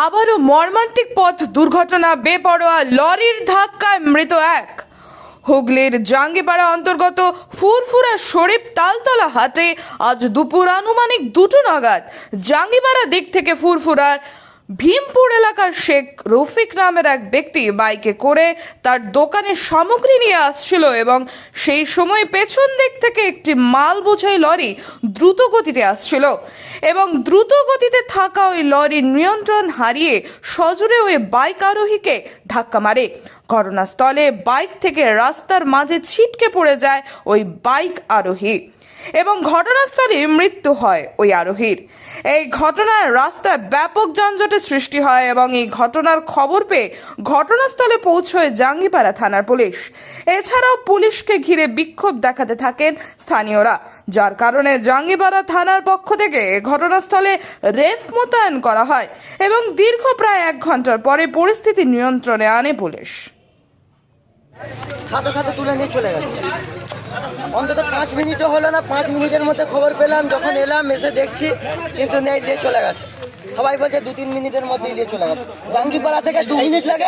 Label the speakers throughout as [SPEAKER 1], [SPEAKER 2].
[SPEAKER 1] আবারও মর্মান্তিক পথ দুর্ঘটনা, বেপরোয়া লরির ধাক্কায় মৃত এক। হুগলির জাঙ্গিপাড়া অন্তর্গত ফুরফুরা শরীফ তালতলা হাটে আজ দুপুর আনুমানিক 2টো নাগাদ জাঙ্গিপাড়া দিক থেকে ফুরফুরার ভীমপুর এলাকার শেখ রফিক নামের এক ব্যক্তি বাইকে করে তার দোকানের সামগ্রী নিয়ে আসছিল এবং সেই সময় পেছন দিক থেকে একটি মাল বোঝাই লরি দ্রুত গতিতে আসছিল এবং দ্রুত গতিতে থাকা ওই লরির নিয়ন্ত্রণ হারিয়ে সজোরে ওই বাইক আরোহীকে ধাক্কা মারে। ঘটনাস্থলে বাইক থেকে রাস্তার মাঝে ছিটকে পড়ে যায় ওই বাইক আরোহী এবং ঘটনাস্থলে মৃত্যু হয় ওই আরোহীর। এই ঘটনায় রাস্তায় ব্যাপক যানজটের সৃষ্টি হয় এবং এই ঘটনার খবর পেয়ে ঘটনাস্থলে পৌঁছয় জাঙ্গিপাড়া থানার পুলিশ। এছাড়াও পুলিশকে ঘিরে বিক্ষোভ দেখাতে থাকেন স্থানীয়রা, যার কারণে জাঙ্গিপাড়া থানার পক্ষ থেকে ঘটনাস্থলে রেফ মোতায়েন করা হয় এবং দীর্ঘ প্রায় 1 ঘন্টার পরে পরিস্থিতি নিয়ন্ত্রণে আনে পুলিশ।
[SPEAKER 2] সাথে সাথে তুলে নিয়ে চলে গেছে। অন্তত 5 মিনিটও হলো না, 5 মিনিটের মধ্যে খবর পেলাম, যখন এলাম এসে দেখছি কিন্তু নেই, নিয়ে চলে গেছে। সবাই বলছে 2-3 মিনিটের মধ্যেই নিয়ে চলে গেছে। জাঙ্গিপাড়া থেকে 2 মিনিট লাগে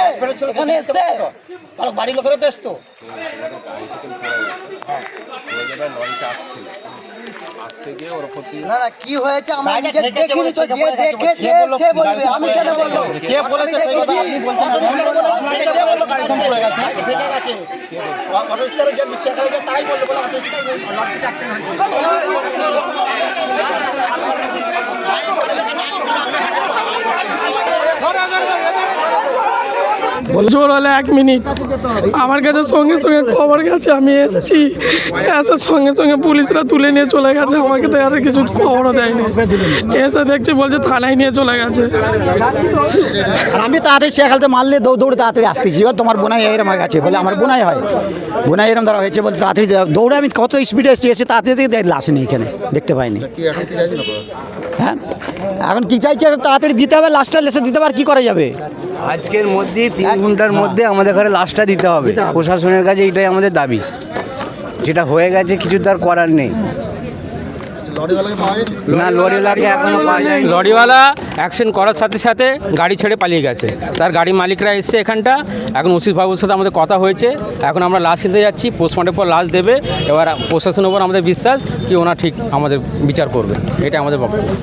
[SPEAKER 2] এখানে আসতে, তার বাড়ির লোকেরও তো আসতো। না না, কি হয়েছে আমরা নিজে দেখিনি তো, যে দেখেছে সে বলবে, আমি কেন বলবো? কে বলেছে? আপনি বলছেন কে বললো গাড়ি থেকে পড়ে গেছে? থেকে গেছে অটোস্কারে যে সেখানে গিয়ে তাই বললো, বলে অটোস্কার লঞ্চে অ্যাক্সিডেন্ট
[SPEAKER 3] জোর হলে 1 মিনিট আমার কাছে সঙ্গে সঙ্গে খবর গেছে, আমি এসেছি, এসে সঙ্গে সঙ্গে পুলিশরা তুলে নিয়ে চলে গেছে। আমাকে তো আর কিছু খবরও দেয়নি, এসে দেখছি বলছে থানায় নিয়ে চলে গেছে।
[SPEAKER 4] আমি তাড়াতাড়ি সেখানে মারলে দৌড়ে তাড়াতাড়ি আসতেছি। এবার তোমার বোনাই এরম হয়ে গেছে বলে, আমার বোনাই হয়, বোনাই এরম ধরা হয়েছে বলে তাড়াতাড়ি দৌড়ে আমি কত স্পিডে এসে তাড়াতাড়ি লাশ নেই, এখানে দেখতে পাইনি। হ্যাঁ, এখন কি চাইছে? তাড়াতাড়ি দিতে হবে, লাশটা লেসে দিতে হবে, আর কি করা যাবে?
[SPEAKER 5] আজকের মধ্যে 3 ঘন্টার মধ্যে আমাদের ঘরে লাশটা দিতে হবে। প্রশাসনের কাছে এটাই আমাদের দাবি। যেটা হয়ে গেছে কিছু তার করার নেই। না, লরিওয়ালাকে এখনো পাওয়া যায়।
[SPEAKER 6] লরিওয়ালা অ্যাক্সিডেন্ট করার সাথে সাথে গাড়ি ছেড়ে পালিয়ে গেছে। তার গাড়ি মালিকরা এসছে এখানটা, এখন ওসি বাবুর সাথে আমাদের কথা হয়েছে। এখন আমরা লাশ নিতে যাচ্ছি, পোস্টমর্টমের পর লাশ দেবে। এবার প্রশাসনের উপর আমাদের বিশ্বাস কি ওনা ঠিক আমাদের বিচার করবে, এটা আমাদের বক্তব্য।